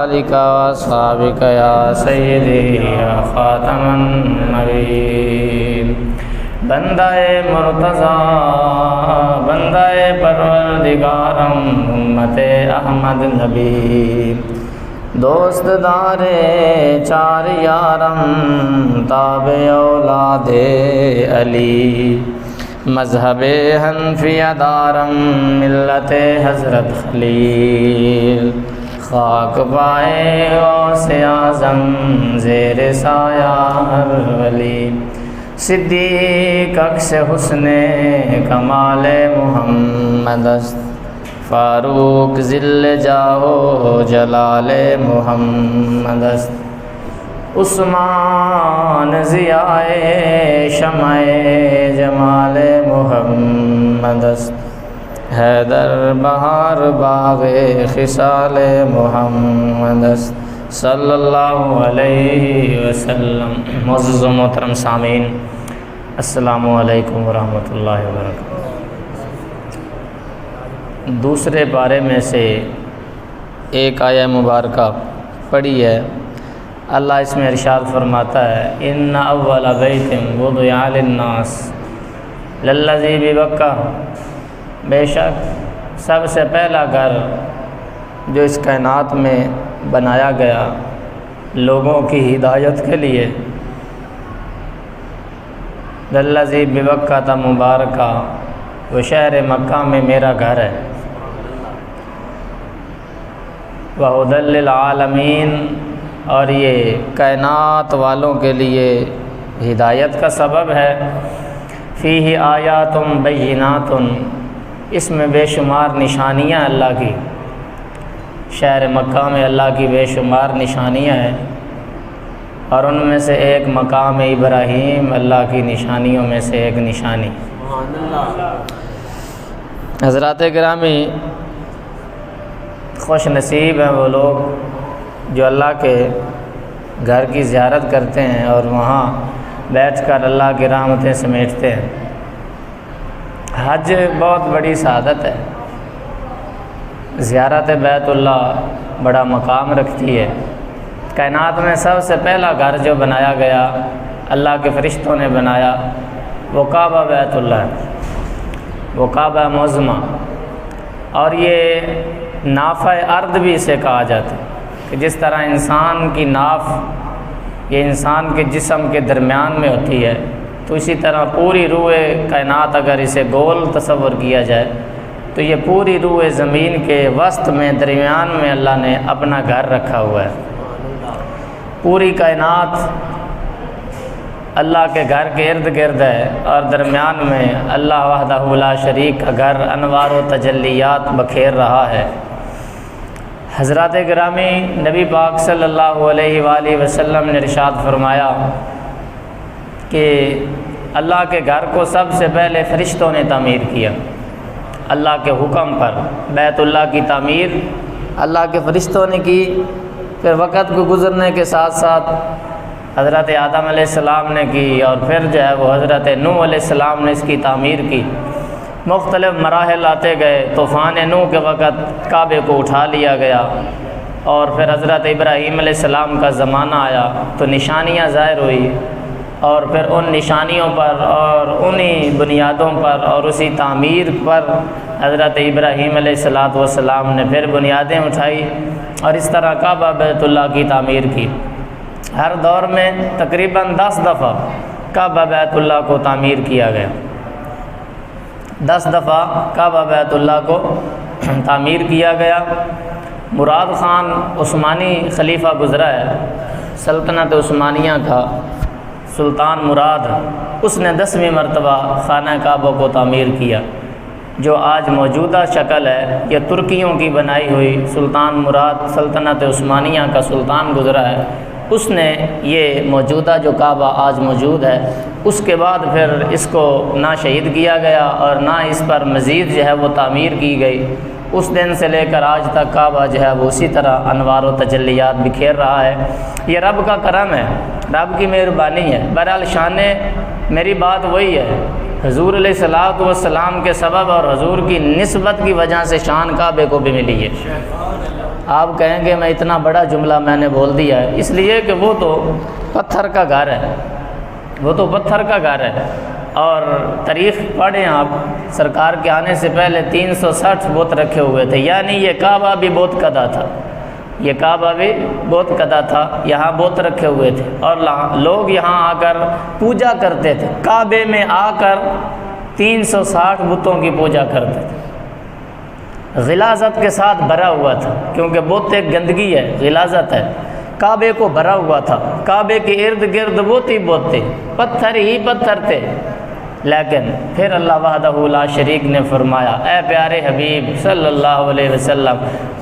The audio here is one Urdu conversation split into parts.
ذالک واصحابک یا سیدی یا خاتم النبیین۔ بندہ مرتضیٰ بندہ پروردگارم امت احمد نبی، دوست دار چار یارم تابع اولاد علی، مذہب حنفیہ دارم ملت حضرت خلیل، خاک پائے غوث اعظم زیر سایہ ہر ولی، صدیق عکس حسن کمال محمد است، فاروق ذل جاہ و جلال محمد است، عثمان ضیاء شمع جمال محمد است، حیدر بہار باغ خصال محمد است، صلی اللہ علیہ وسلم۔ معزز و محترم سامعین، السلام علیکم ورحمۃ اللہ وبرکاتہ۔ دوسرے پارے میں سے ایک آیہ مبارکہ پڑھی ہے۔ اللہ اس میں ارشاد فرماتا ہے، ان اول بیت وضع للناس للذی ببکہ، بے شک سب سے پہلا گھر جو اس کائنات میں بنایا گیا لوگوں کی ہدایت کے لیے، للذی ببکہ مبارکہ، وہ شہر مکہ میں میرا گھر ہے، وہدی للعالمین، اور یہ کائنات والوں کے لیے ہدایت کا سبب ہے، فیہ آیات بینات، اس میں بے شمار نشانیاں اللہ کی، شہر مکہ میں اللہ کی بے شمار نشانیاں ہیں، اور ان میں سے ایک مقام ابراہیم اللہ کی نشانیوں میں سے ایک نشانی۔ حضرات گرامی، خوش نصیب ہیں وہ لوگ جو اللہ کے گھر کی زیارت کرتے ہیں اور وہاں بیٹھ کر اللہ کی رحمتیں سمیٹتے ہیں۔ حج بہت بڑی سعادت ہے، زیارت بیت اللہ بڑا مقام رکھتی ہے۔ کائنات میں سب سے پہلا گھر جو بنایا گیا اللہ کے فرشتوں نے بنایا وہ کعبہ بیت اللہ ہے، وہ کعبہ معظمہ، اور یہ نافع ارض بھی اسے کہا جاتا ہے کہ جس طرح انسان کی ناف یہ انسان کے جسم کے درمیان میں ہوتی ہے، تو اسی طرح پوری روح کائنات اگر اسے گول تصور کیا جائے تو یہ پوری روح زمین کے وسط میں درمیان میں اللہ نے اپنا گھر رکھا ہوا ہے۔ پوری کائنات اللہ کے گھر کے ارد گرد ہے، اور درمیان میں اللہ وحدہ لا شریک کا گھر انوار و تجلیات بکھیر رہا ہے۔ حضرات گرامی، نبی پاک صلی اللہ علیہ وآلہ وسلم نے ارشاد فرمایا کہ اللہ کے گھر کو سب سے پہلے فرشتوں نے تعمیر کیا، اللہ کے حکم پر بیت اللہ کی تعمیر اللہ کے فرشتوں نے کی۔ پھر وقت کو گزرنے کے ساتھ ساتھ حضرت آدم علیہ السلام نے کی، اور پھر جو ہے وہ حضرت نوح علیہ السلام نے اس کی تعمیر کی۔ مختلف مراحل آتے گئے، طوفان نوح کے وقت کعبے کو اٹھا لیا گیا، اور پھر حضرت ابراہیم علیہ السلام کا زمانہ آیا تو نشانیاں ظاہر ہوئی، اور پھر ان نشانیوں پر اور انہی بنیادوں پر اور اسی تعمیر پر حضرت ابراہیم علیہ السلام نے پھر بنیادیں اٹھائی، اور اس طرح کعبہ بیت اللہ کی تعمیر کی۔ ہر دور میں تقریباً 10 دفعہ کعبہ بیت اللہ کو تعمیر کیا گیا، 10 دفعہ کعبہ بیت اللہ کو تعمیر کیا گیا۔ مراد خان عثمانی خلیفہ گزرا ہے، سلطنت عثمانیہ کا سلطان مراد، اس نے 10ویں مرتبہ خانہ کعبہ کو تعمیر کیا۔ جو آج موجودہ شکل ہے یہ ترکیوں کی بنائی ہوئی، سلطان مراد سلطنت عثمانیہ کا سلطان گزرا ہے، اس نے یہ موجودہ جو کعبہ آج موجود ہے، اس کے بعد پھر اس کو نہ شہید کیا گیا اور نہ اس پر مزید جو ہے وہ تعمیر کی گئی۔ اس دن سے لے کر آج تک کعبہ جو ہے وہ اسی طرح انوار و تجلیات بکھیر رہا ہے۔ یہ رب کا کرم ہے، رب کی مہربانی ہے۔ بہرحال شان میری بات وہی ہے، حضور علیہ الصلوۃ والسلام کے سبب اور حضور کی نسبت کی وجہ سے شان کعبے کو بھی ملی ہے۔ آپ کہیں گے میں اتنا بڑا جملہ میں نے بول دیا ہے، اس لیے کہ وہ تو پتھر کا گھر ہے، وہ تو پتھر کا گھر ہے۔ اور تاریخ پڑھیں آپ، سرکار کے آنے سے پہلے 360 بت رکھے ہوئے تھے، یعنی یہ کعبہ بھی بت کدا تھا، یہ کعبہ بھی بت کدا تھا، یہاں بت رکھے ہوئے تھے اور لوگ یہاں آ کر پوجا کرتے تھے، کعبے میں آ کر 360 بتوں کی پوجا کرتے تھے، غلاظت کے ساتھ بھرا ہوا تھا، کیونکہ بت ایک گندگی ہے، غلاظت ہے، کعبے کو بھرا ہوا تھا، کعبے کے ارد گرد بت ہی بت تھے، پتھر ہی پتھر تھے۔ لیکن پھر اللہ وحدہ لا شریک نے فرمایا، اے پیارے حبیب صلی اللہ علیہ وسلم،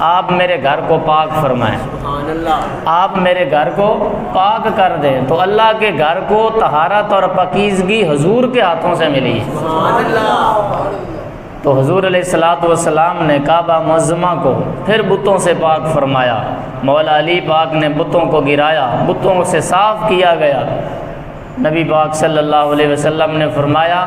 آپ میرے گھر کو پاک فرمائیں، سبحان اللہ، آپ میرے گھر کو پاک کر دیں۔ تو اللہ کے گھر کو طہارت اور پاکیزگی حضور کے ہاتھوں سے ملی ہے۔ سبحان اللہ، تو حضور علیہ الصلوۃ والسلام نے کعبہ معظمہ کو پھر بتوں سے پاک فرمایا، مولا علی پاک نے بتوں کو گرایا، بتوں سے صاف کیا گیا۔ نبی پاک صلی اللہ علیہ وسلم نے فرمایا،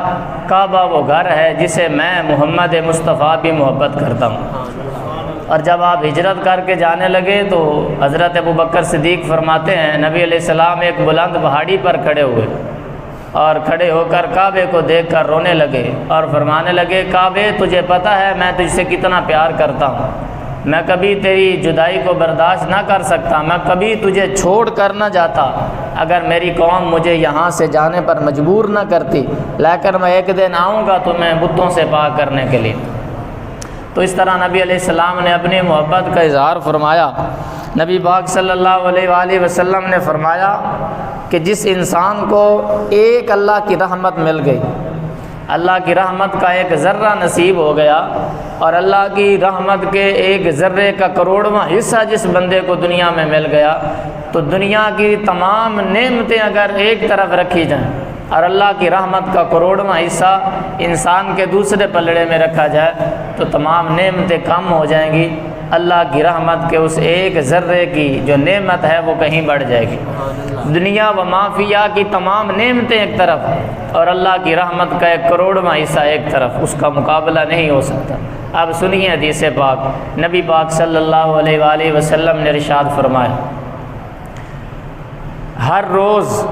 کعبہ وہ گھر ہے جسے میں محمد مصطفیٰ بھی محبت کرتا ہوں۔ اور جب آپ ہجرت کر کے جانے لگے تو حضرت ابوبکر صدیق فرماتے ہیں، نبی علیہ السلام ایک بلند پہاڑی پر کھڑے ہوئے اور کھڑے ہو کر کعبے کو دیکھ کر رونے لگے اور فرمانے لگے، کعبے تجھے پتہ ہے میں تجھ سے کتنا پیار کرتا ہوں، میں کبھی تیری جدائی کو برداشت نہ کر سکتا، میں کبھی تجھے چھوڑ کر نہ جاتا اگر میری قوم مجھے یہاں سے جانے پر مجبور نہ کرتی، لیکن میں ایک دن آؤں گا تمہیں بتوں سے پاک کرنے کے لیے۔ تو اس طرح نبی علیہ السلام نے اپنی محبت کا اظہار فرمایا۔ نبی پاک صلی اللہ علیہ وآلہ وسلم نے فرمایا کہ جس انسان کو ایک اللہ کی رحمت مل گئی، اللہ کی رحمت کا ایک ذرہ نصیب ہو گیا، اور اللہ کی رحمت کے ایک ذرے کا کروڑواں حصہ جس بندے کو دنیا میں مل گیا، تو دنیا کی تمام نعمتیں اگر ایک طرف رکھی جائیں اور اللہ کی رحمت کا کروڑواں حصہ انسان کے دوسرے پلڑے میں رکھا جائے تو تمام نعمتیں کم ہو جائیں گی، اللہ کی رحمت کے اس ایک ذرے کی جو نعمت ہے وہ کہیں بڑھ جائے گی۔ دنیا و مافیہ کی تمام نعمتیں ایک طرف اور اللہ کی رحمت کا ایک کروڑواں حصہ ایک طرف، اس کا مقابلہ نہیں ہو سکتا۔ اب سنیے حدیث پاک، نبی پاک صلی اللہ علیہ وآلہ وسلم نے ارشاد فرمایا، ہر روز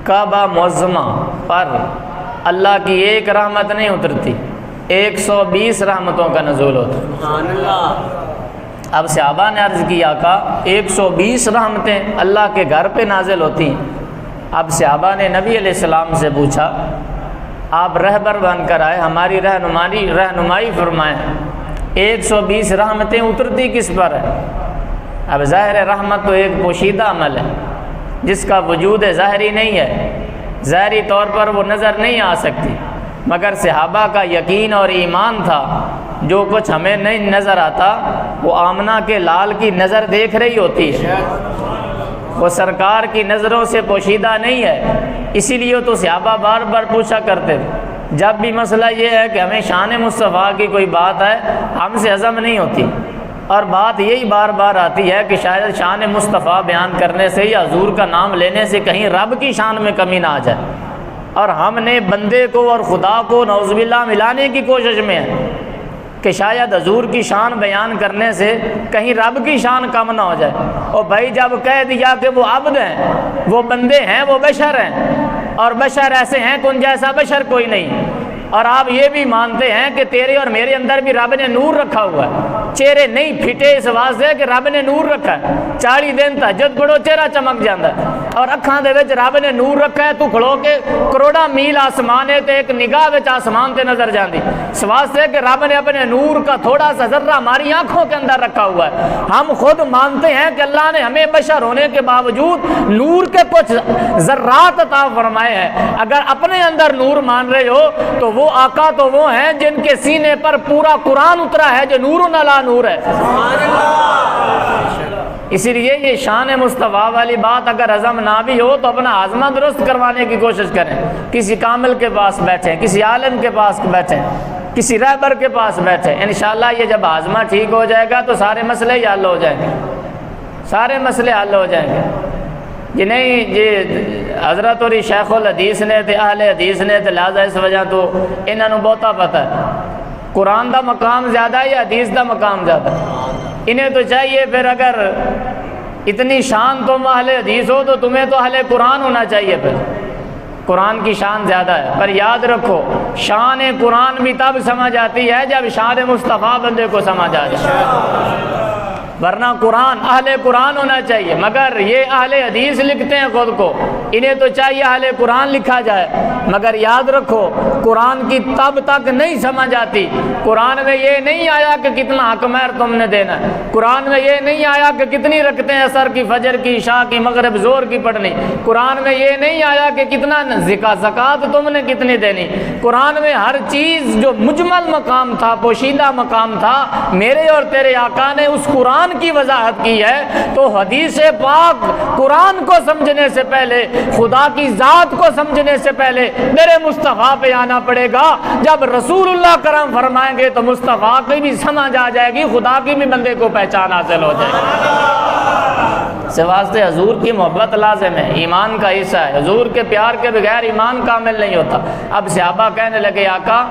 کعبہ معظمہ پر اللہ کی ایک رحمت نہیں اترتی، 120 رحمتوں کا نزول ہوتا۔ سبحان اللہ، اب صحابہ نے عرض کیا، آقا 120 رحمتیں اللہ کے گھر پہ نازل ہوتی ہیں۔ اب صحابہ نے نبی علیہ السلام سے پوچھا، آپ رہبر بن کر آئے، ہماری رہنمائی فرمائیں، 120 رحمتیں اترتی کس پر ہے؟ اب ظاہر رحمت تو ایک پوشیدہ عمل ہے جس کا وجود ظاہری نہیں ہے، ظاہری طور پر وہ نظر نہیں آ سکتی، مگر صحابہ کا یقین اور ایمان تھا، جو کچھ ہمیں نہیں نظر آتا وہ آمنہ کے لال کی نظر دیکھ رہی ہوتی ہے، وہ سرکار کی نظروں سے پوشیدہ نہیں ہے۔ اسی لیے تو صحابہ بار بار پوچھا کرتے تھے، جب بھی مسئلہ یہ ہے کہ ہمیں شان مصطفیٰ کی کوئی بات ہے ہم سے ہضم نہیں ہوتی، اور بات یہی بار بار آتی ہے کہ شاید شان مصطفیٰ بیان کرنے سے یا حضور کا نام لینے سے کہیں رب کی شان میں کمی نہ آ جائے، اور ہم نے بندے کو اور خدا کو نعوذ باللہ ملانے کی کوشش میں ہیں کہ شاید حضور کی شان بیان کرنے سے کہیں رب کی شان کم نہ ہو جائے۔ اور بھائی جب کہہ دیا کہ وہ عبد ہیں، وہ بندے ہیں، وہ بشر ہیں، اور بشر ایسے ہیں کہ ان جیسا بشر کوئی نہیں، اور آپ یہ بھی مانتے ہیں کہ تیرے اور میرے اندر بھی رب نے نور رکھا ہوا ہے، چہرے نہیں پھٹے اس واسطے کہ رب نے نور رکھا ہے، 40 دن تہجد پڑھو چہرہ چمک جاتا ہے، اور اکھاں دے وچ رب نے نور رکھا ہے، تو کھڑو کے کروڑا میل آسمان ہے تے ایک نگاہ وچ آسمان تے نظر جاندی، اس واسطے کہ رب نے اپنے نور کا تھوڑا سا ذرہ ہماری آنکھوں کے اندر رکھا ہوا ہے۔ ہم خود مانتے ہیں کہ اللہ نے ہمیں بشر ہونے کے باوجود نور کے کچھ ذرات عطا فرمائے ہیں۔ اگر اپنے اندر نور مان رہے ہو تو وہ آقا تو وہ ہیں جن کے سینے پر پورا قرآن اترا ہے، جو نور علی نور ہے۔ اسی لیے یہ شان مصطفیٰ والی بات اگر ہضم نہ بھی ہو تو اپنا ہاضمہ درست کروانے کی کوشش کریں، کسی کامل کے پاس بیٹھیں، کسی عالم کے پاس بیٹھیں، کسی رہبر کے پاس بیٹھیں، انشاءاللہ یہ جب ہاضمہ ٹھیک ہو جائے گا تو سارے مسئلے ہی حل ہو جائیں گے، سارے مسئلے حل ہو جائیں گے۔ یہ نہیں جی حضرت اور شیخ الحدیث نے تے اہل حدیث نے تے لہذا اس وجہ تو انہوں نے بہتا پتہ ہے، قرآن دا مقام زیادہ ہے یا حدیث دا مقام زیادہ ہے؟ انہیں تو چاہیے پھر اگر اتنی شان تم اہل حدیث ہو تو تمہیں تو اہل قرآن ہونا چاہیے، پھر قرآن کی شان زیادہ ہے۔ پر یاد رکھو شان قرآن بھی تب سمجھ آتی ہے جب شان مصطفیٰ بندے کو سمجھ آ جائے، ورنہ قرآن اہل قرآن ہونا چاہیے۔ مگر یہ اہل حدیث لکھتے ہیں خود کو، انہیں تو چاہیے اہل قرآن لکھا جائے، مگر یاد رکھو قرآن کی تب تک نہیں سمجھ آتی۔ قرآن میں یہ نہیں آیا کہ کتنا حق مہر تم نے دینا ہے، قرآن میں یہ نہیں آیا کہ کتنی رکھتے ہیں عصر کی، فجر کی، عشاء کی، مغرب زور کی پڑھنی، قرآن میں یہ نہیں آیا کہ کتنا زکوٰۃ تم نے کتنی دینی۔ قرآن میں ہر چیز جو مجمل مقام تھا، پوشیدہ مقام تھا، میرے اور تیرے آقا نے اس قرآن کی وضاحت کی ہے۔ تو حدیث پاک قرآن کو سمجھنے سے پہلے، خدا کی ذات کو سمجھنے سے پہلے میرے مصطفیٰ پہ آنا پڑے گا۔ جب رسول اللہ کرم فرمائیں گے تو مصطفیٰ کی بھی سمجھ آ جائے گی، خدا کی بھی بندے کو پہچان حاصل ہو جائے گی۔ سے واسطے حضور کی محبت لازم ہے، ایمان کا حصہ ہے۔ حضور کے پیار کے بغیر ایمان کامل نہیں ہوتا۔ اب صحابہ کہنے لگے آقا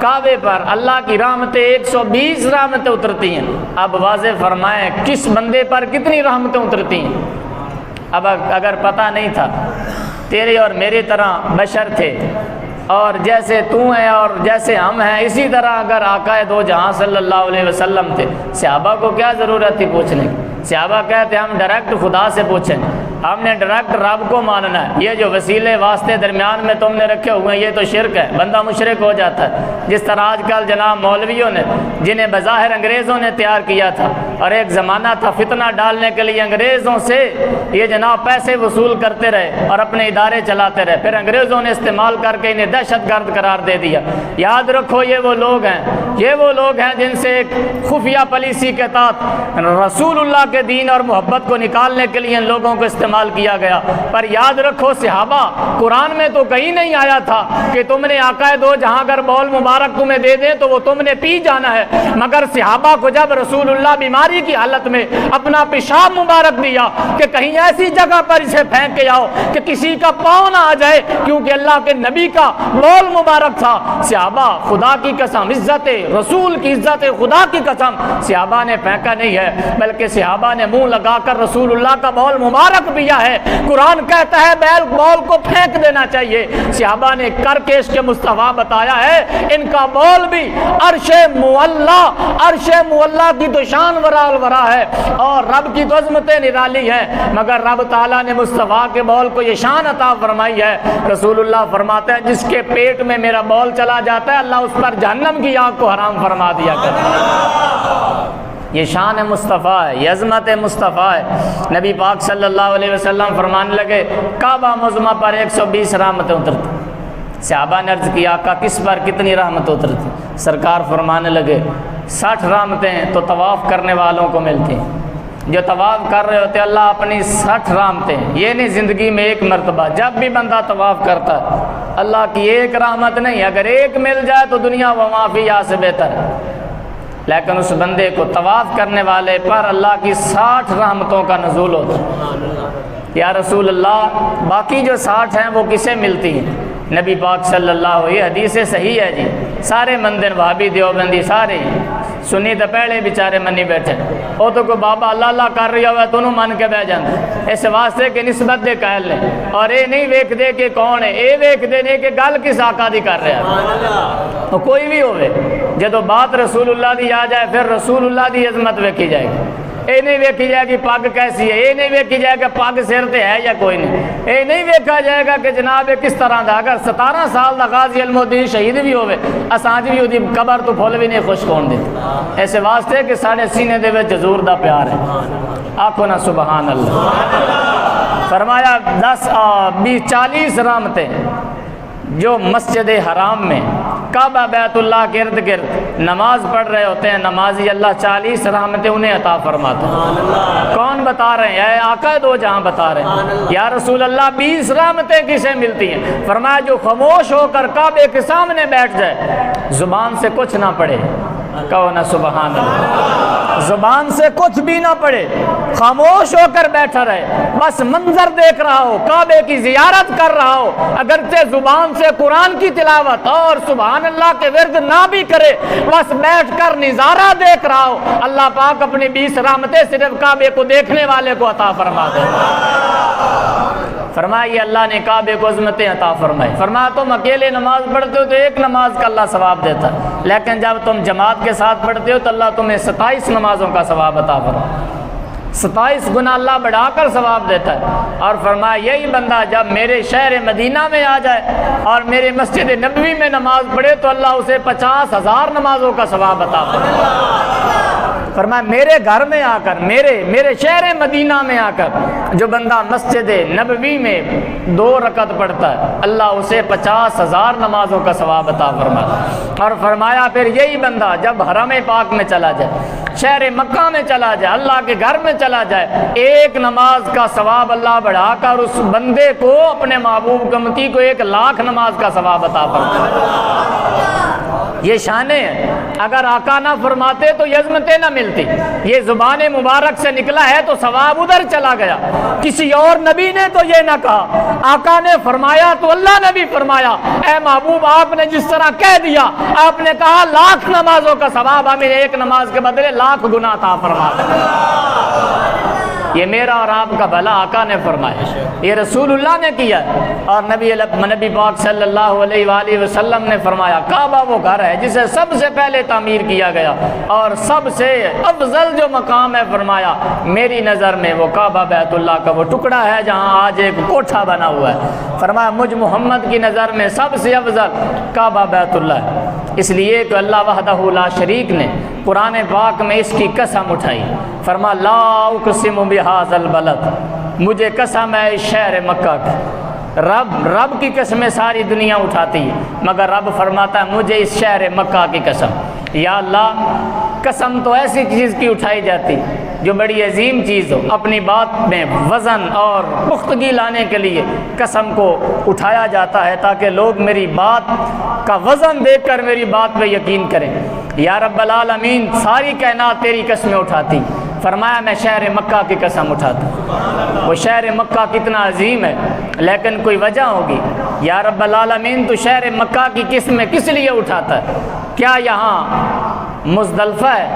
کعبے پر اللہ کی رحمتیں 120 رحمتیں اترتی ہیں، اب واضح فرمائیں کس بندے پر کتنی رحمتیں اترتی ہیں۔ اب اگر پتہ نہیں تھا، تیرے اور میری طرح بشر تھے، اور جیسے تو ہیں اور جیسے ہم ہیں اسی طرح اگر آقا دو جہاں صلی اللہ علیہ وسلم تھے، صحابہ کو کیا ضرورت تھی پوچھنے کی؟ صحابہ کہتے ہم ڈائریکٹ خدا سے پوچھیں، ہم نے ڈائریکٹ رب کو ماننا ہے، یہ جو وسیلے واسطے درمیان میں تم نے رکھے ہوئے ہیں یہ تو شرک ہے، بندہ مشرک ہو جاتا ہے۔ جس طرح آج کل جناب مولویوں نے، جنہیں بظاہر انگریزوں نے تیار کیا تھا، اور ایک زمانہ تھا فتنہ ڈالنے کے لیے انگریزوں سے یہ جناب پیسے وصول کرتے رہے اور اپنے ادارے چلاتے رہے، پھر انگریزوں نے استعمال کر کے انہیں دہشت گرد قرار دے دیا۔ یاد رکھو یہ وہ لوگ ہیں جن سے ایک خفیہ پالیسی کے تحت رسول اللہ کے دین اور محبت کو نکالنے کے لیے ان لوگوں کو استعمال کیا گیا۔ پر یاد رکھو صحابہ، قرآن میں تو کہیں نہیں آیا تھا کہ تم نے آقا دو جہاں اگر بول مبارک تمہیں دے دیں تو وہ تم نے پی جانا ہے، مگر صحابہ کو جب رسول اللہ بیماری کی حالت میں اپنا پیشاب مبارک دیا کہ کہیں ایسی جگہ پر اسے پھینک کے آؤ کہ کسی کا پاؤں نہ آ جائے، کیونکہ اللہ کے نبی کا بول مبارک تھا۔ صحابہ خدا کی قسم، عزت رسول کی، عزت خدا کی قسم، صحابہ نے پھینکا نہیں ہے، بلکہ صحابہ نے منہ لگا کر رسول اللہ کا بول مبارک پیا ہے۔ قرآن کہتا ہے بیل بول کو پھینک دینا چاہیے، صحابہ نے کر کے اس کے مصطفیٰ بتایا ہے ان کا بول بھی عرش معلا کی تو شان ورال ورا ہے اور رب کی تو عظمتیں نرالی ہیں، مگر رب تعالیٰ نے مصطفیٰ کے بول کو یہ شان عطا فرمائی ہے۔ رسول اللہ فرماتے ہیں جس کے پیٹ میں میرا بول چلا جاتا ہے اللہ اس پر جہنم کی آگ کو حرام فرما دیا کرتا ہے۔ یہ شان مصطفیٰ ہے، یہ عظمت مصطفیٰ ہے۔ نبی پاک صلی اللہ علیہ وسلم فرمانے لگے کعبہ معظمہ پر 120 رحمتیں اترتی۔ صحابہ نے عرض کیا آقا کس پر کتنی رحمت اترتی؟ سرکار فرمانے لگے 60 رحمتیں تو طواف کرنے والوں کو ملتی ہیں، جو طواف کر رہے ہوتے اللہ اپنی 60 رحمتیں، یہ نہیں زندگی میں ایک مرتبہ، جب بھی بندہ طواف کرتا ہے اللہ کی ایک رحمت نہیں، اگر ایک مل جائے تو دنیا و ما فیہا سے بہتر ہے، لیکن اس بندے کو طواف کرنے والے پر اللہ کی 60 رحمتوں کا نزول ہوتا ہے۔ یا رسول اللہ باقی جو 60 ہیں وہ کسے ملتی ہیں؟ نبی پاک صلی اللہ علیہ، یہ حدیث صحیح ہے جی، سارے مندر وہابی دیوبندی سارے سنی تو پہلے بیچارے منی بیٹھے، وہ تو کوئی بابا اللہ اللہ کر رہی ہوا تو انہوں من کے بہ جاندے، اس واسطے کہ نسبت دے قائل نے، اور اے نہیں ویکھ دے کہ کون ہے، اے ویکھ دے نے کہ گل کس آقا دی کر رہا ہے۔ تو کوئی بھی ہوئے جدو بات رسول اللہ دی آ جائے پھر رسول اللہ دی عظمت ویکھی جائے گی، اے نہیں ویکھی جائے گی پگ کیسی ہے، اے نہیں ویکھی جائے گا پگ سر تے ہے یا کوئی نہیں، اے نہیں ویکھا جائے گا کہ جناب کس طرح دا، اگر 17 سال دا غازی علم الدین شہید بھی ہوئے اسانج بھی ہوتی قبر تو پھول بھی نہیں خوش کون دیتی، ایسے واسطے کہ ساڑھے سینے دے وچ حضور دا پیار ہے، آکھو نا سبحان اللہ۔ فرمایا 40 رحمتیں جو مسجد حرام میں کعبہ بیت اللہ کے ارد گرد نماز پڑھ رہے ہوتے ہیں، نمازی اللہ 40 رحمتیں انہیں عطا فرماتے ہیں۔ کون بتا رہے ہیں؟ اے آقا دو جہاں بتا رہے ہیں۔ یا رسول اللہ 20 رحمتیں کسے ملتی ہیں؟ فرمایا جو خاموش ہو کر کعبے کے سامنے بیٹھ جائے، زبان سے کچھ نہ پڑے، کہو نا سبحان اللہ، زبان سے کچھ بھی نہ پڑے، خاموش ہو کر بیٹھا رہے، بس منظر دیکھ رہا ہو، کعبے کی زیارت کر رہا ہو، اگرچہ زبان سے قرآن کی تلاوت اور سبحان اللہ کے ورد نہ بھی کرے، بس بیٹھ کر نظارہ دیکھ رہا ہو، اللہ پاک اپنی 20 رحمتیں صرف کعبے کو دیکھنے والے کو عطا فرما دے۔ فرمایا یہ اللہ نے کعبے کو عظمتیں عطا فرمائی۔ فرمایا تم اکیلے نماز پڑھتے ہو تو ایک نماز کا اللہ ثواب دیتا ہے، لیکن جب تم جماعت کے ساتھ پڑھتے ہو تو اللہ تمہیں 27 نمازوں کا ثواب عطا فرماتا ہے، 27 گنا اللہ بڑھا کر ثواب دیتا ہے۔ اور فرمایا یہی بندہ جب میرے شہر مدینہ میں آ جائے اور میرے مسجد نبوی میں نماز پڑھے تو اللہ اسے 50,000 نمازوں کا ثواب عطا فرماتا ہے۔ فرمایا میرے گھر میں آ کر، میرے شہر مدینہ میں آ کر جو بندہ مسجد نبوی میں 2 رکعت پڑھتا ہے اللہ اسے 50,000 نمازوں کا ثواب عطا فرماتا ہے۔ اور فرمایا پھر یہی بندہ جب حرم پاک میں چلا جائے، شہر مکہ میں چلا جائے، اللہ کے گھر میں چلا جائے، ایک نماز کا ثواب اللہ بڑھا کر اس بندے کو، اپنے محبوب امتی کو 1,00,000 نماز کا ثواب عطا فرماتا ہے۔ یہ شانیں ہیں، اگر آقا نہ فرماتے تو یہ عظمتیں نہ ملتی۔ یہ زبان مبارک سے نکلا ہے تو ثواب ادھر چلا گیا، کسی اور نبی نے تو یہ نہ کہا، آقا نے فرمایا تو اللہ نے بھی فرمایا۔ اے محبوب آپ نے جس طرح کہہ دیا، آپ نے کہا 1,00,000 نمازوں کا ثواب، ہمیں ایک نماز کے بدلے 1,00,000 گناہ عطا فرما دے۔ یہ میرا اور آپ کا بھلا آقا نے فرمایا، یہ رسول اللہ نے کیا، اور نبی پاک صلی اللہ علیہ وآلہ وسلم نے فرمایا کعبہ وہ گھر ہے جسے سب سے پہلے تعمیر کیا گیا، اور سب سے افضل جو مقام ہے فرمایا میری نظر میں وہ کعبہ بیت اللہ کا وہ ٹکڑا ہے جہاں آج ایک کوٹھا بنا ہوا ہے۔ فرمایا مجھ محمد کی نظر میں سب سے افضل کعبہ بیت اللہ ہے، اس لیے کہ اللہ وحدہ لا شریک نے قرآن پاک میں اس کی قسم اٹھائی۔ فرما لا اقسم بہذا البلد، مجھے قسم ہے اس شہر مکہ کی۔ رب کی قسمیں ساری دنیا اٹھاتی ہے، مگر رب فرماتا ہے مجھے اس شہر مکہ کی قسم۔ یا اللہ قسم تو ایسی چیز کی اٹھائی جاتی جو بڑی عظیم چیز ہو، اپنی بات میں وزن اور پختگی لانے کے لیے قسم کو اٹھایا جاتا ہے تاکہ لوگ میری بات کا وزن دیکھ کر میری بات پہ یقین کریں۔ یا رب العالمین ساری کائنات تیری قسمیں اٹھاتی، فرمایا میں شہر مکہ کی قسم اٹھاتا۔ وہ شہر مکہ کتنا عظیم ہے، لیکن کوئی وجہ ہوگی۔ یا رب العالمین تو شہر مکہ کی قسمیں کس لیے اٹھاتا ہے؟ کیا یہاں مزدلفہ ہے؟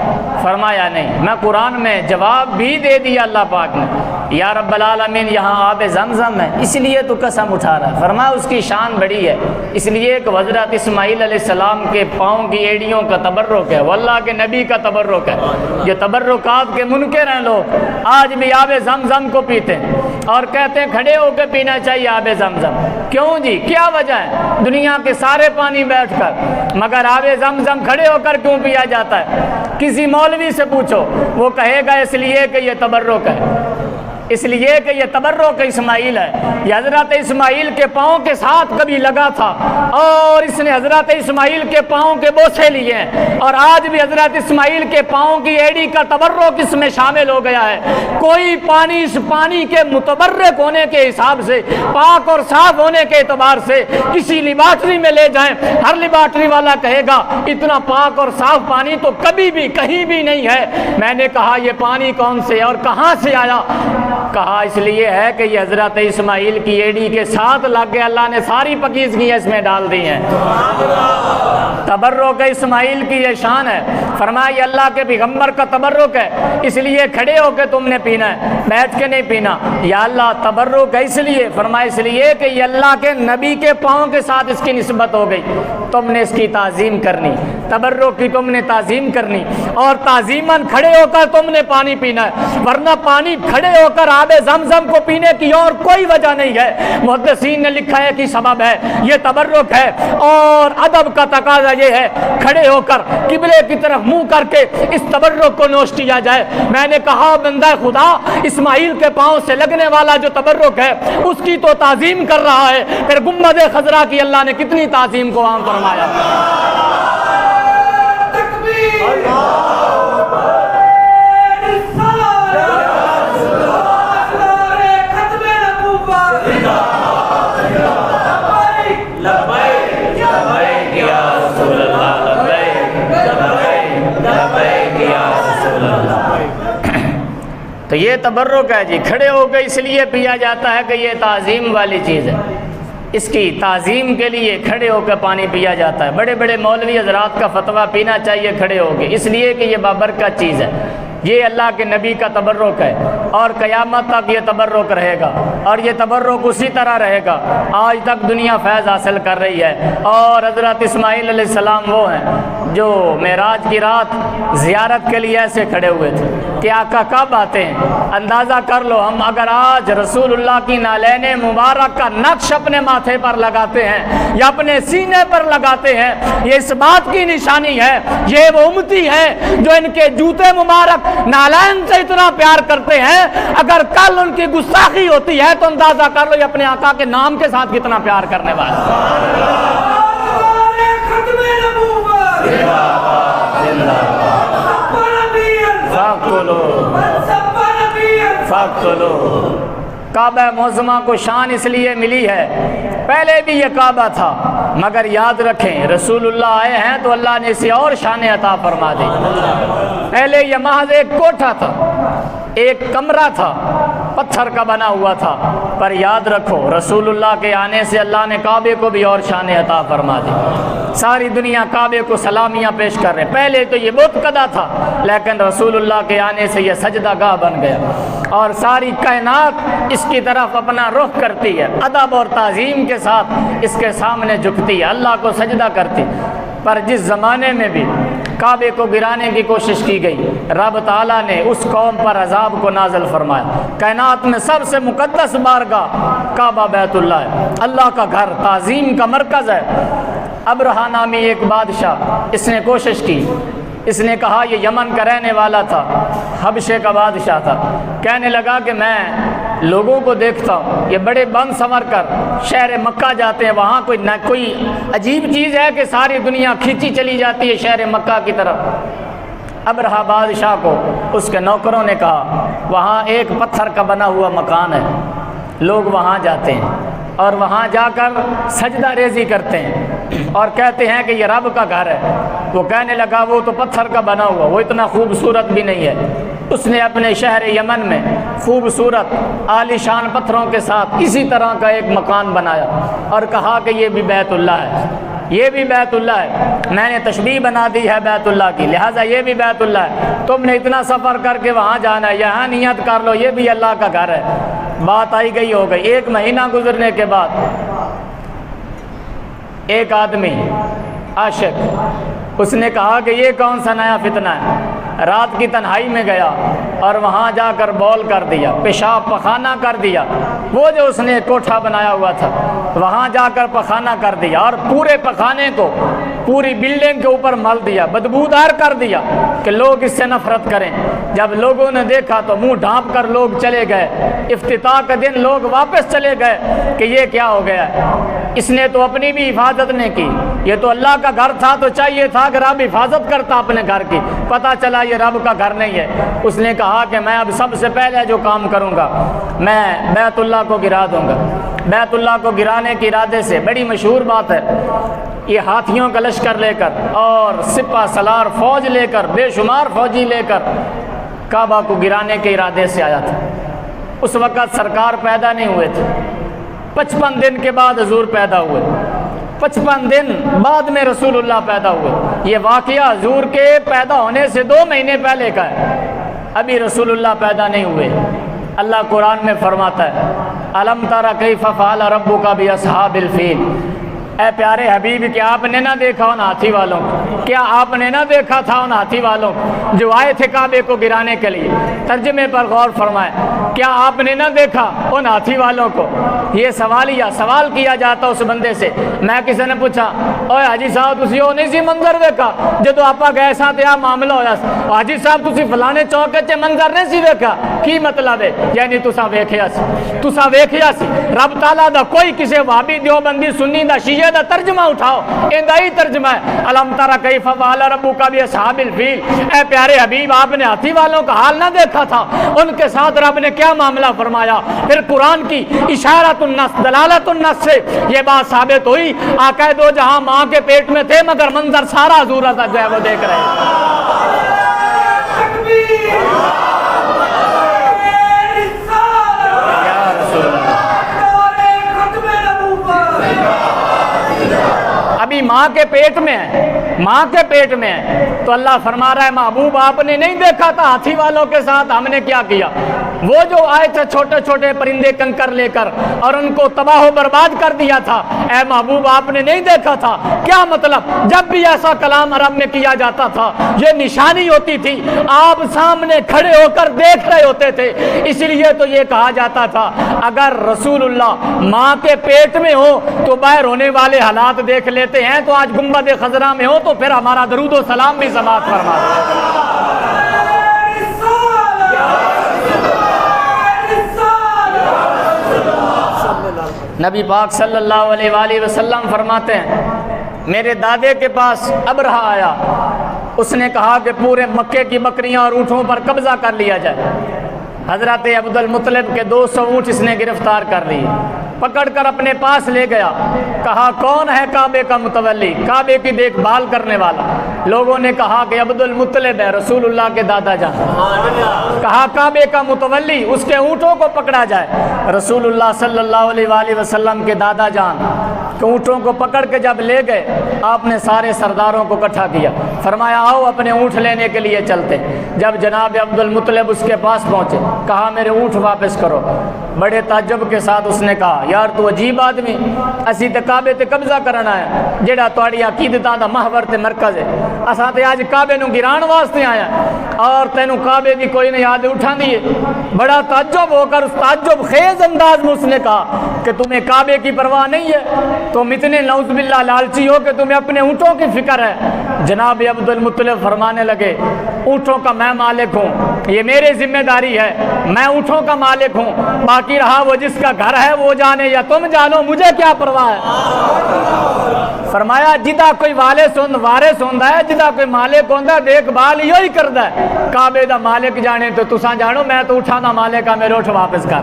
فرمایا نہیں۔ میں قرآن میں جواب بھی دے دیا اللہ پاک نے، یا رب العالمین یہاں آب زمزم ہے، اس لیے تو قسم اٹھا رہا ہے۔ فرمایا اس کی شان بڑی ہے، اس لیے کہ حضرت اسماعیل علیہ السلام کے پاؤں کی ایڑیوں کا تبرک ہے، وہ اللہ کے نبی کا تبرک ہے۔ یہ تبرکات کے منکر ہیں لوگ، آج بھی آب زمزم کو پیتے ہیں اور کہتے ہیں کھڑے ہو کے پینا چاہیے آب زمزم۔ کیوں جی، کیا وجہ ہے؟ دنیا کے سارے پانی بیٹھ کر، مگر آب زمزم کھڑے ہو کر کیوں پیا جاتا ہے؟ کسی مولوی سے پوچھو، وہ کہے گا اس لیے کہ یہ تبرک ہے، اس لیے کہ یہ تبرک اسماعیل ہے، یہ حضرت اسماعیل کے پاؤں کے ساتھ کبھی لگا تھا اور اس نے حضرت اسماعیل کے پاؤں کے بوسے لیے ہیں، اور آج بھی حضرت اسماعیل کے پاؤں کی ایڑی کا تبرک اس میں شامل ہو گیا ہے۔ کوئی پانی اس پانی کے متبرک ہونے کے حساب سے، پاک اور صاف ہونے کے اعتبار سے کسی لیبارٹری میں لے جائیں، ہر لیبارٹری والا کہے گا اتنا پاک اور صاف پانی تو کبھی بھی کہیں بھی نہیں ہے۔ میں نے کہا یہ پانی کون سے اور کہاں سے آیا؟ کہا اس لیے ہے کہ یہ حضرت اسماعیل کی ایڑی کے ساتھ لگ کے اللہ نے ساری پاکیزگیاں اس میں ڈال دی ہیں۔ تبرک اسماعیل کی یہ شان ہے۔ فرمایا یہ اللہ کے پیغمبر کا تبرک ہے، اس لیے کھڑے ہو کے تم نے پینا ہے، بیٹھ کے نہیں پینا۔ یا اللہ تبرک ہے اس لیے، فرمایا اس لیے کہ یہ اللہ کے نبی کے پاؤں کے ساتھ اس کی نسبت ہو گئی، تم نے اس کی تعظیم کرنی، تبرک کی تم نے تعظیم کرنی، اور تعظیماً کھڑے ہو کر تم نے پانی پینا ہے، ورنہ پانی کھڑے ہو کر آب زمزم کو پینے کی اور کوئی وجہ نہیں ہے۔ محدثین نے لکھا ہے کہ سبب ہے، یہ تبرک ہے، اور ادب کا تقاضا یہ ہے کھڑے ہو کر قبلے کی طرف منہ کر کے اس تبرک کو نوش کیا جائے۔ میں نے کہا بندہ خدا اسماعیل کے پاؤں سے لگنے والا جو تبرک ہے اس کی تو تعظیم کر رہا ہے، پھر گنبد خضرا کی اللہ نے کتنی تعظیم کو عام فرمایا۔ لبیک یا رسول اللہ۔ یہ تبرک ہے جی، کھڑے ہو کے اس لیے پیا جاتا ہے کہ یہ تعظیم والی چیز ہے، اس کی تعظیم کے لیے کھڑے ہو کے پانی پیا جاتا ہے۔ بڑے بڑے مولوی حضرات کا فتویٰ پینا چاہیے کھڑے ہو کے، اس لیے کہ یہ بابرکت چیز ہے، یہ اللہ کے نبی کا تبرک ہے، اور قیامت تک یہ تبرک رہے گا، اور یہ تبرک اسی طرح رہے گا۔ آج تک دنیا فیض حاصل کر رہی ہے، اور حضرت اسماعیل علیہ السلام وہ ہیں جو معراج کی رات زیارت کے لیے ایسے کھڑے ہوئے تھے کہ آقا کب آتے ہیں۔ اندازہ کر لو، ہم اگر آج رسول اللہ کی نالین مبارک کا نقش اپنے ماتھے پر لگاتے ہیں یا اپنے سینے پر لگاتے ہیں، یہ اس بات کی نشانی ہے یہ وہ امتی ہے جو ان کے جوتے مبارک نالین سے اتنا پیار کرتے ہیں۔ اگر کل ان کی گستاخی ہوتی ہے تو اندازہ کر لو یہ اپنے آقا کے نام کے ساتھ کتنا پیار کرنے والے۔ کعبہ معظمہ کو شان اس لیے ملی ہے، پہلے بھی یہ کعبہ تھا، مگر یاد رکھیں رسول اللہ آئے ہیں تو اللہ نے اسے اور شان عطا فرما دی۔ پہلے یہ محض ایک کوٹھا تھا، ایک کمرہ تھا، پتھر کا بنا ہوا تھا، پر یاد رکھو رسول اللہ کے آنے سے اللہ نے کعبے کو بھی اور شان عطا فرما دی۔ ساری دنیا کعبے کو سلامیاں پیش کر رہے ہیں، پہلے تو یہ بت کدہ تھا، لیکن رسول اللہ کے آنے سے یہ سجدہ گاہ بن گیا، اور ساری کائنات اس کی طرف اپنا رخ کرتی ہے، ادب اور تعظیم کے ساتھ اس کے سامنے جھکتی ہے، اللہ کو سجدہ کرتی۔ پر جس زمانے میں بھی کعبے کو گرانے کی کوشش کی گئی، رب تعالیٰ نے اس قوم پر عذاب کو نازل فرمایا۔ کائنات میں سب سے مقدس بارگاہ کعبہ بیت اللہ ہے، اللہ کا گھر، تعظیم کا مرکز ہے۔ ابرہہ نامی ایک بادشاہ، اس نے کوشش کی، اس نے کہا یہ یمن کا رہنے والا تھا، حبشے کا بادشاہ تھا، کہنے لگا کہ میں لوگوں کو دیکھتا ہوں یہ بڑے بن سنور کر شہر مکہ جاتے ہیں، وہاں کوئی عجیب چیز ہے کہ ساری دنیا کھینچی چلی جاتی ہے شہر مکہ کی طرف۔ ابرہہ بادشاہ کو اس کے نوکروں نے کہا وہاں ایک پتھر کا بنا ہوا مکان ہے، لوگ وہاں جاتے ہیں اور وہاں جا کر سجدہ ریزی کرتے ہیں اور کہتے ہیں کہ یہ رب کا گھر ہے۔ وہ کہنے لگا وہ تو پتھر کا بنا ہوا، وہ اتنا خوبصورت بھی نہیں ہے۔ اس نے اپنے شہر یمن میں خوبصورت عالی شان پتھروں کے ساتھ اسی طرح کا ایک مکان بنایا اور کہا کہ یہ بھی بیت اللہ ہے، یہ بھی بیت اللہ ہے، میں نے تشبیہ بنا دی ہے بیت اللہ کی، لہٰذا یہ بھی بیت اللہ ہے، تم نے اتنا سفر کر کے وہاں جانا ہے، یہاں نیت کر لو یہ بھی اللہ کا گھر ہے۔ بات آئی گئی ہو گئی، ایک مہینہ گزرنے کے بعد ایک آدمی عاشق، اس نے کہا کہ یہ کون سا نیا فتنہ ہے، رات کی تنہائی میں گیا اور وہاں جا کر بول کر دیا، پیشاب پخانہ کر دیا، وہ جو اس نے کوٹھا بنایا ہوا تھا وہاں جا کر پخانہ کر دیا اور پورے پخانے کو پوری بلڈنگ کے اوپر مل دیا، بدبودار کر دیا کہ لوگ اس سے نفرت کریں۔ جب لوگوں نے دیکھا تو منہ ڈھانپ کر لوگ چلے گئے، افتتاح کے دن لوگ واپس چلے گئے کہ یہ کیا ہو گیا ہے، اس نے تو اپنی بھی حفاظت نہیں کی، یہ تو اللہ کا گھر تھا تو چاہیے تھا کہ رب حفاظت کرتا اپنے گھر کی، پتہ چلا یہ رب کا گھر نہیں ہے۔ اس نے کہا کہ میں اب سب سے پہلے جو کام کروں گا میں بیت اللہ کو گرا دوں گا۔ بیت اللہ کو گرانے کے ارادے سے، بڑی مشہور بات ہے، یہ ہاتھیوں کا لشکر لے کر اور سپہ سالار فوج لے کر، بے شمار فوجی لے کر کعبہ کو گرانے کے ارادے سے آیا تھا۔ اس وقت سرکار پیدا نہیں ہوئے تھے، 55 دن کے بعد حضور پیدا ہوئے، 55 دن بعد میں رسول اللہ پیدا ہوئے۔ یہ واقعہ حضور کے پیدا ہونے سے 2 مہینے پہلے کا ہے، ابھی رسول اللہ پیدا نہیں ہوئے۔ اللہ قرآن میں فرماتا ہے الم تر کیف فعل ربک باصحاب الفیل، اے پیارے حبیب کیا آپ نے نہ دیکھا ان ہاتھی والوں کو، کیا آپ نے نہ دیکھا تھا ان ہاتھی والوں کو جو آئے تھے کعبے کو گرانے کے لیے۔ ترجمے پر غور فرمائیں، کیا آپ نے نہ دیکھا ان ہاتھی والوں کو۔ یہ سوال کیا جاتا اس بندے سے، میں کسی نے پوچھا اوے حاجی صاحب تسی وہ نہیں سی منظر دیکھا جدو آپ گئے ساں تے آ معاملہ ہویا، حاجی صاحب تسی فلانے چوک تے منظر نہیں سی دیکھا، کی مطلب ہے؟ یعنی تساں ویکھیا سی۔ رب تعالیٰ دا کوئی کسی وہابی دیوبندی سنی دا شیعہ دا ترجمہ اٹھاؤ، ایندا ہی ترجمہ ہے الم تر کیف فعل ربک باصحاب الفیل۔ اے پیارے حبیب آپ نے ہاتھی والوں کا حال نہ دیکھا تھا، ان کے ساتھ رب نے کیا معاملہ فرمایا۔ پھر قرآن کی اشارۃ النص دلالت النص سے یہ بات ثابت ہوئی آقا دو جہاں ماں کے پیٹ میں تھے مگر منظر سارا حضور جو ہے وہ دیکھ رہے ہیں۔ ماں کے پیٹ میں ہے، ماں کے پیٹ میں ہے، تو اللہ فرما رہا ہے محبوب آپ نے نہیں دیکھا تھا ہاتھی والوں کے ساتھ ہم نے کیا کیا؟ وہ جو آئے تھے چھوٹے چھوٹے پرندے کنکر لے کر اور ان کو تباہ و برباد کر دیا تھا، اے محبوب آپ نے نہیں دیکھا تھا؟ کیا مطلب؟ جب بھی ایسا کلام عرب میں کیا جاتا تھا یہ نشانی ہوتی تھی، آپ سامنے کھڑے ہو کر دیکھ رہے ہوتے تھے، اس لیے تو یہ کہا جاتا تھا اگر رسول اللہ ماں کے پیٹ میں ہو تو باہر ہونے والے حالات دیکھ لیتے ہیں، تو آج گنبد خضرا میں ہو تو پھر ہمارا درود و سلام بھی سماعت فرما دیں۔ نبی پاک صلی اللہ علیہ وآلہ وسلم فرماتے ہیں میرے دادے کے پاس ابرہہ آیا، اس نے کہا کہ پورے مکے کی بکریاں اور اونٹوں پر قبضہ کر لیا جائے۔ حضرت عبد المطلب کے 200 اونٹ اس نے گرفتار کر لیے، پکڑ کر اپنے پاس لے گیا، کہا کون ہے کعبے کا متولی، کعبے کی دیکھ بھال کرنے والا؟ لوگوں نے کہا کہ عبد المطلب ہے، رسول اللہ کے دادا جان۔ کہا کعبے کا متولی، اس کے اونٹوں کو پکڑا جائے۔ رسول اللہ صلی اللہ علیہ وآلہ وسلم کے دادا جان اونٹوں کو پکڑ کے جب لے گئے، آپ نے سارے سرداروں کو اکٹھا کیا، فرمایا آؤ اپنے اونٹ لینے کے لیے چلتے۔ جب جناب عبد المطلب اس کے پاس پہنچے، کہا میرے اونٹ واپس کرو۔ بڑے تعجب کے ساتھ اس نے کہا یار تو عجیب آدمی، اسی تے کعبے تے قبضہ کرنا ہے جیڑا تواڈی عقیدتاں دا محور تے مرکز ہے، اساں تے اج کعبے نو گران واسطے آیا اور تینوں کعبے دی کوئی نہیں یاد اٹھاندی ہے۔ بڑا تعجب ہو کر اس تعجب خیز انداز میں اس نے کہا کہ تمہیں کعبے کی پرواہ نہیں ہے، تم اتنے نعوذ باللہ لالچی ہو کہ تمہیں اپنے اونٹوں کی فکر ہے۔ جناب عبد المطلب فرمانے لگے اونٹوں کا میں مالک ہوں، یہ میری ذمہ داری ہے، میں اونٹوں کا مالک ہوں، باقی رہا وہ جس کا گھر ہے وہ جانے یا تم جانو، مجھے کیا پرواہ ہے۔ فرمایا جدا کوئی وارث ہوندا ہے، جدا کوئی مالک ہوندا ہے دیکھ بھال یہی ہی کردا ہے، کعبے دا مالک جانے تو تساں جانو، میں تو اٹھا دا مالک ہاں، میرے اٹھ واپس کر۔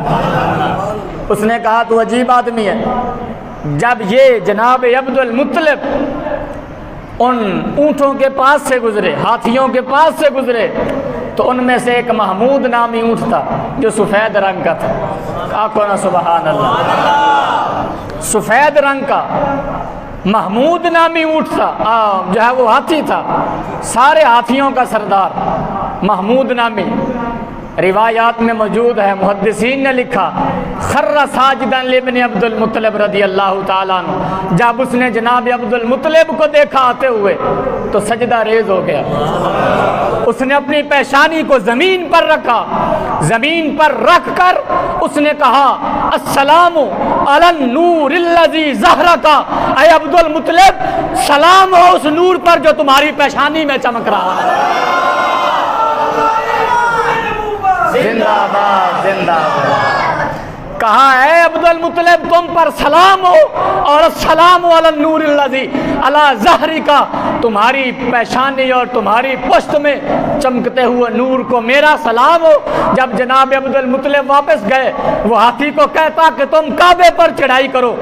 اس نے کہا تو عجیب آدمی ہے۔ جب یہ جناب عبد المطلب ان اونٹوں کے پاس سے گزرے، ہاتھیوں کے پاس سے گزرے، تو ان میں سے ایک محمود نامی اونٹ تھا جو سفید رنگ کا تھا۔ آقا نا سبحان اللہ، سفید رنگ کا محمود نامی اونٹ تھا، جو ہے وہ ہاتھی تھا، سارے ہاتھیوں کا سردار محمود نامی۔ روایات میں موجود ہے، محدثین نے لکھا خر ساجدا لابن عبد المطلب رضی اللہ تعالیٰ عنہ، جب اس نے جناب عبد المطلب کو دیکھا آتے ہوئے تو سجدہ ریز ہو گیا۔ اس نے اپنی پیشانی کو زمین پر رکھا، زمین پر رکھ کر اس نے کہا السلام علی النور الذی ظہرک، اے عبد المطلب سلام ہو اس نور پر جو تمہاری پیشانی میں چمک رہا ہے۔ زندہ باد، زندہ باد۔ کہا اے عبد المطلب تم پر سلام ہو، اور السلام علی النور الذی علی ظہرک، تمہاری پیشانی اور تمہاری پشت میں چمکتے ہوئے نور کو میرا سلام ہو۔ جب جناب عبد المطلب واپس گئے، وہ ہاتھی کو کہتا کہ تم کعبے پر چڑھائی کرو،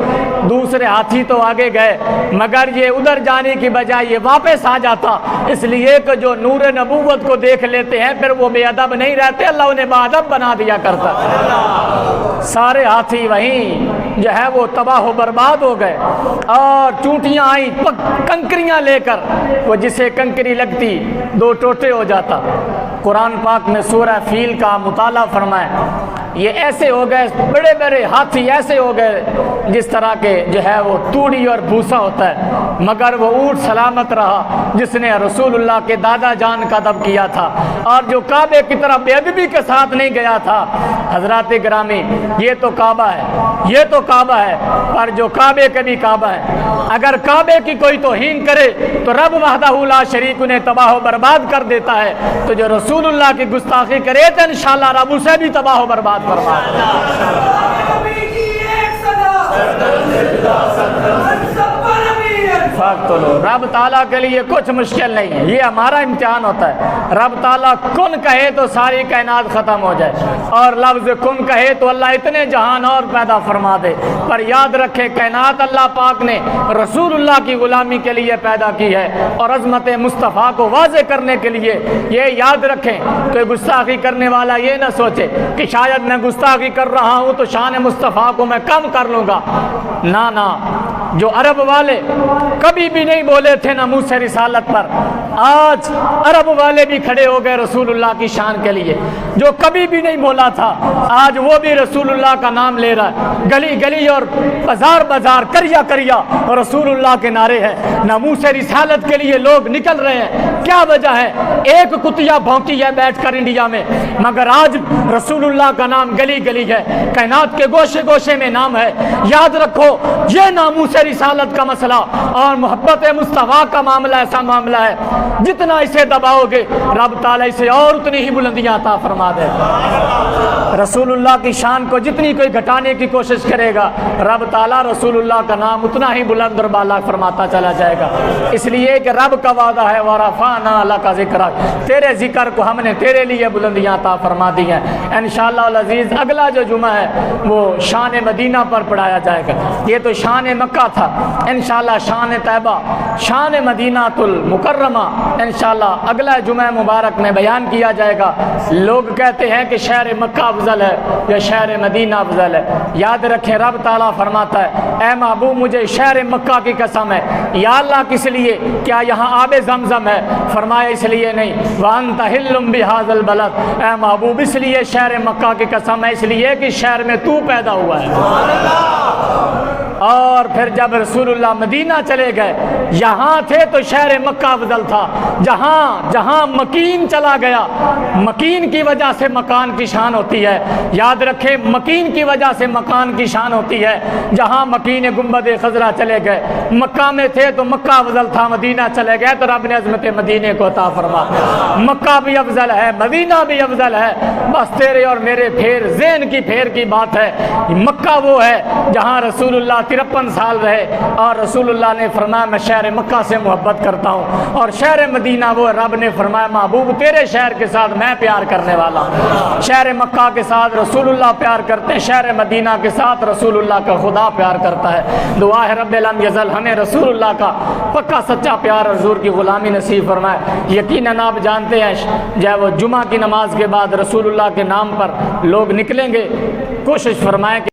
دوسرے ہاتھی تو آگے گئے مگر یہ ادھر جانے کی بجائے یہ واپس آ جاتا، اس لیے کہ جو نور نبوت کو دیکھ لیتے ہیں پھر وہ بے ادب نہیں رہتے، اللہ انہیں با ادب بنا دیا کرتا۔ سارے ہاتھی وہیں جو ہے وہ تباہ و برباد ہو گئے، اور چونٹیاں آئیں کنکریاں لے کر، وہ جسے کنکری لگتی دو ٹوٹے ہو جاتا۔ قرآن پاک میں سورہ فیل کا مطالعہ فرمائے، یہ ایسے ہو گئے، بڑے بڑے ہاتھی ایسے ہو گئے جس طرح کے جو ہے وہ توڑی اور بھوسا ہوتا ہے، مگر وہ اونٹ سلامت رہا جس نے رسول اللہ کے دادا جان کا ادب کیا تھا، اور جو کعبے کی طرف بے ادبی کے ساتھ نہیں گیا تھا۔ حضرات گرامی، یہ تو کعبہ ہے، یہ تو کعبہ ہے، پر جو کعبے کا بھی کعبہ ہے، اگر کعبے کی کوئی توہین کرے تو رب وحدہ لا شریک انہیں تباہ و برباد کر دیتا ہے، تو جو رسول اللہ کی گستاخی کرے تو انشاءاللہ رب اسے بھی تباہ و برباد فرما رب تعالیٰ کے لیے کچھ مشکل نہیں ہے، یہ ہمارا امتحان ہوتا ہے۔ رب تعالیٰ کن کہے تو ساری کائنات ختم ہو جائے، اور لفظ کن کہے تو اللہ اتنے جہان اور پیدا فرما دے، پر یاد رکھے کائنات اللہ پاک نے رسول اللہ کی غلامی کے لیے پیدا کی ہے، اور عظمت مصطفیٰ کو واضح کرنے کے لیے۔ یہ یاد رکھیں کہ گستاخی کرنے والا یہ نہ سوچے کہ شاید میں گستاخی کر رہا ہوں تو شان مصطفیٰ کو میں کم کر لوں گا، نہ جو عرب والے کبھی بھی نہیں بولے تھے ناموس رسالت پر، آج عرب والے بھی کھڑے ہو گئے رسول اللہ کی شان کے لیے۔ جو کبھی بھی نہیں بولا تھا آج وہ بھی رسول اللہ کا نام لے رہا ہے، گلی گلی اور بازار بازار کریا کریا رسول اللہ کے نعرے ہیں، ناموس رسالت کے لیے لوگ نکل رہے ہیں۔ کیا وجہ ہے؟ ایک کتیا بھونکی ہے بیٹھ کر انڈیا میں، مگر آج رسول اللہ کا نام گلی گلی ہے، کائنات کے گوشے گوشے میں نام ہے۔ یاد رکھو یہ ناموس رسالت کا مسئلہ اور محبت مصطفیٰ کا معاملہ ایسا معاملہ ہے، جتنا اسے دباؤ گے رب تعالیٰ اسے اور اتنی ہی بلندیاں عطا فرما دے۔ رسول اللہ کی شان کو جتنی کوئی گھٹانے کی کوشش کرے گا رب تعالیٰ رسول اللہ کا نام اتنا ہی بلند اور بالا فرماتا چلا جائے گا، اس لیے کہ رب کا وعدہ ہے وَرَفَعْنَا لَكَ ذِكْرَكَ، تیرے ذکر کو ہم نے تیرے لیے بلندیاں عطا فرما دی ہیں۔ انشاءاللہ العزیز اگلا جو جمعہ ہے وہ شان مدینہ پر پڑھایا جائے گا، یہ تو شان مکہ تھا، انشاءاللہ شان طیبہ شان مدینہ المکرمہ انشاءاللہ اگلا جمعہ مبارک میں بیان کیا جائے گا۔ لوگ کہتے ہیں کہ شہر مکہ افضل ہے یا شہر مدینہ افضل ہے، یاد رکھیں رب تعالیٰ فرماتا ہے اے محبوب مجھے شہر مکہ کی قسم ہے۔ یا اللہ کس لیے؟ کیا یہاں آب زمزم ہے؟ فرمایا اس لیے نہیں، وَأَنْتَ حِلٌّ بِهَذَا الْبَلَدِ، اے محبوب اس لیے شہر مکہ کی قسم ہے، اس لیے کہ شہر میں تو پیدا ہوا ہے۔ اور پھر جب رسول اللہ مدینہ چلے گئے، یہاں تھے تو شہر مکہ افضل تھا، جہاں مکین چلا گیا، مکین کی وجہ سے مکان کی شان ہوتی ہے، یاد رکھیں مکین کی وجہ سے مکان کی شان ہوتی ہے۔ جہاں مکین گنبد خضرا چلے گئے، مکہ میں تھے تو مکہ افضل تھا، مدینہ چلے گئے تو رب نے عظمت مدینے کو عطا فرما۔ مکہ بھی افضل ہے، مدینہ بھی افضل ہے، بس تیرے اور میرے پھیر ذہن کی پھیر کی بات ہے۔ مکہ وہ ہے جہاں رسول اللہ 53 سال رہے اور رسول اللہ نے فرمایا میں شہر مکہ سے محبت کرتا ہوں، اور شہر مدینہ وہ رب نے فرمایا محبوب تیرے شہر کے ساتھ میں پیار کرنے والا ہوں۔ شہر مکہ کے ساتھ رسول اللہ پیار کرتے ہیں، شہر مدینہ کے ساتھ رسول اللہ کا خدا پیار کرتا ہے۔ دعا ہے رب لم یزل ہمیں رسول اللہ کا پکا سچا پیار اور حضور کی غلامی نصیب فرمائے۔ یقیناً آپ جانتے ہیں جب وہ جمعہ کی نماز کے بعد رسول اللہ کے نام پر لوگ نکلیں گے، کوشش فرمائیں کہ